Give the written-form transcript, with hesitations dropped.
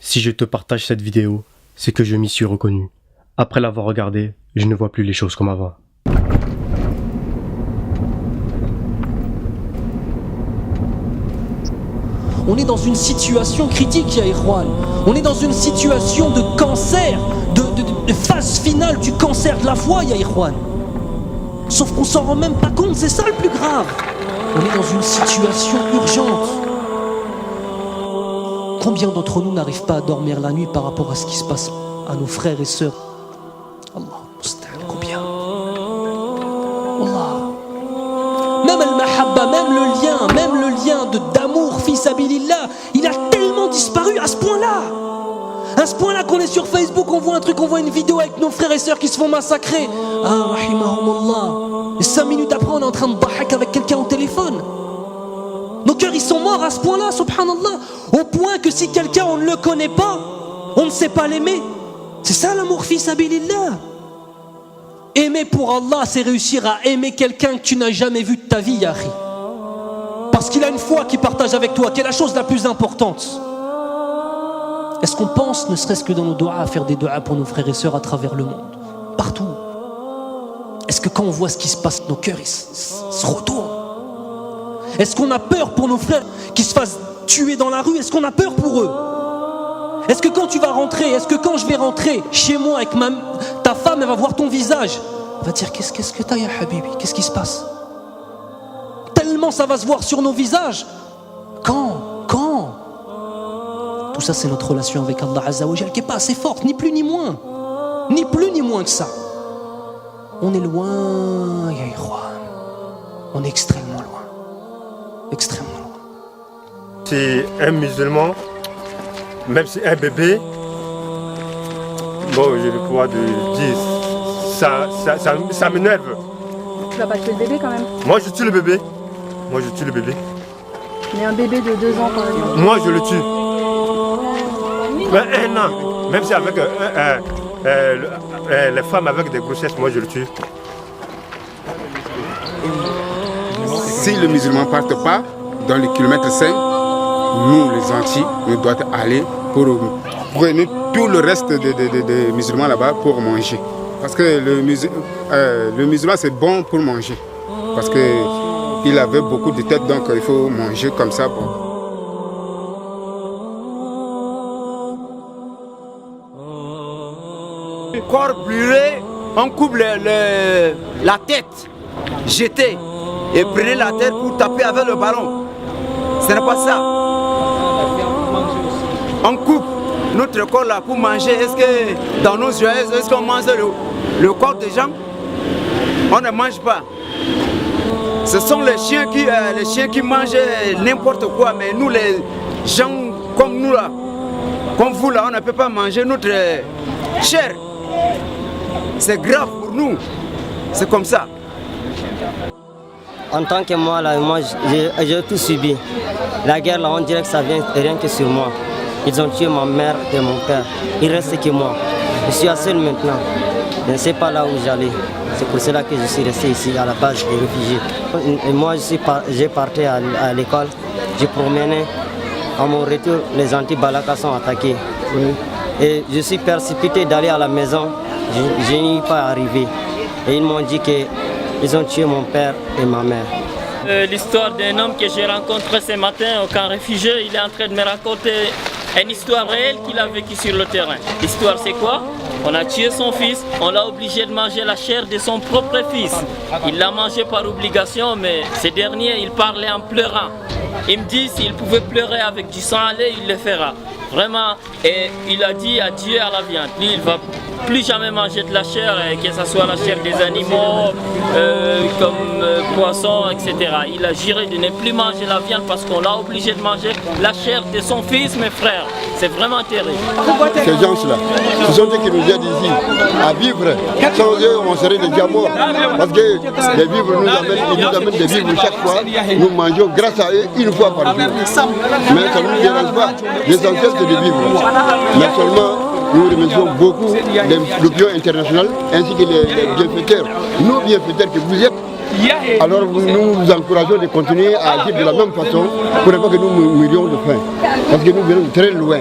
Si je te partage cette vidéo, c'est que je m'y suis reconnu. Après l'avoir regardée, je ne vois plus les choses comme avant. On est dans une situation critique, ya Ikhwan. On est dans une situation de cancer, de phase finale du cancer de la foi, ya Ikhwan. Sauf qu'on s'en rend même pas compte, c'est ça le plus grave. On est dans une situation urgente. Combien d'entre nous n'arrivent pas à dormir la nuit par rapport à ce qui se passe à nos frères et sœurs? Allah, combien? Allah. Même al-mahabba, même le lien d'amour, fils abilillah, il a tellement disparu à ce point-là. À ce point-là qu'on est sur Facebook, on voit un truc, on voit une vidéo avec nos frères et sœurs qui se font massacrer. Ah, rahimahumullah. Et 5 minutes après, on est en train de bahak avec quelqu'un au téléphone. Nos cœurs, ils sont morts à ce point-là, subhanallah. Au point que si quelqu'un, on ne le connaît pas, on ne sait pas l'aimer. C'est ça l'amour, fils abilillah. Aimer pour Allah, c'est réussir à aimer quelqu'un que tu n'as jamais vu de ta vie, Yahri. Parce qu'il a une foi qu'il partage avec toi, qui est la chose la plus importante. Est-ce qu'on pense, ne serait-ce que dans nos doigts, à faire des doigts pour nos frères et sœurs à travers le monde? Partout. Est-ce que quand on voit ce qui se passe, nos cœurs ils se retournent? Est-ce qu'on a peur pour nos frères qui se fassent tuer dans la rue? Est-ce qu'on a peur pour eux? Est-ce que quand tu vas rentrer, est-ce que quand je vais rentrer chez moi avec ta femme, elle va voir ton visage, elle va dire qu'est-ce que t'as, ya Habibi? Qu'est-ce qui se passe? Tellement ça va se voir sur nos visages. Quand tout ça, c'est notre relation avec Allah Azza wa Jal qui n'est pas assez forte, ni plus ni moins. Ni plus ni moins que ça. On est loin, ya Ikhwan. On est extrêmement loin. Extrêmement loin. C'est un musulman, même si un bébé, bon, j'ai le pouvoir de dire, ça m'énerve. Tu vas pas tuer le bébé quand même? Moi, je tue le bébé. Moi, je tue le bébé. Mais un bébé de 2 ans, par exemple. Moi, je le tue. Mais 1 an, même si avec les femmes avec des grossesses, moi, je le tue. Si le musulman ne parte pas dans le kilomètre 5, nous les Antilles, nous devons aller pour prendre tout le reste des musulmans là-bas pour manger. Parce que le musulman c'est bon pour manger. Parce qu'il avait beaucoup de têtes, donc il faut manger comme ça. Bon. Le corps brûlé, on coupe la tête, jetée. Et prenez la tête pour taper avec le ballon. Ce n'est pas ça. On coupe notre corps là pour manger. Est-ce que dans nos yeux, est-ce qu'on mange le corps des gens? On ne mange pas. Ce sont les chiens qui mangent n'importe quoi. Mais nous, les gens comme nous là, comme vous là, on ne peut pas manger notre chair. C'est grave pour nous. C'est comme ça. En tant que moi, là, j'ai tout subi. La guerre, là, on dirait que ça vient rien que sur moi. Ils ont tué ma mère et mon père. Il reste que moi. Je suis seul maintenant. Je ne sais pas là où j'allais. C'est pour cela que je suis resté ici, à la base des réfugiés. Et moi, j'ai parti à l'école. J'ai promené. À mon retour, les anti-Balaka sont attaqués. Et je suis précipité d'aller à la maison. Je n'y suis pas arrivé. Et ils m'ont dit qu'ils ont tué mon père et ma mère. L'histoire d'un homme que j'ai rencontré ce matin au camp réfugié, il est en train de me raconter une histoire réelle qu'il a vécue sur le terrain. L'histoire c'est quoi? On a tué son fils, on l'a obligé de manger la chair de son propre fils. Il l'a mangé par obligation, mais ce dernier, il parlait en pleurant. Il me dit s'il pouvait pleurer avec du sang à lait, il le fera. Vraiment, et il a dit adieu à la viande. Lui, il va plus jamais manger de la chair, que ce soit la chair des animaux, comme poissons, etc. Il a juré de ne plus manger la viande parce qu'on l'a obligé de manger la chair de son fils, mes frères. C'est vraiment terrible. Ces gens-là, ce sont eux qui nous aident ici à vivre. Sans eux, on serait déjà morts. Parce que les vivres ils nous amènent des vivres chaque fois. Nous mangeons grâce à eux une fois par jour. Mais ça ne nous dérange pas. L'essentiel, c'est de vivre. Mais seulement, nous remercions beaucoup l'opinion internationale ainsi que les bienfaiteurs. Nos bienfaiteurs que vous êtes. Alors nous vous encourageons de continuer à agir de la même façon pour ne pas que nous mourions de faim. Parce que nous venons de très loin.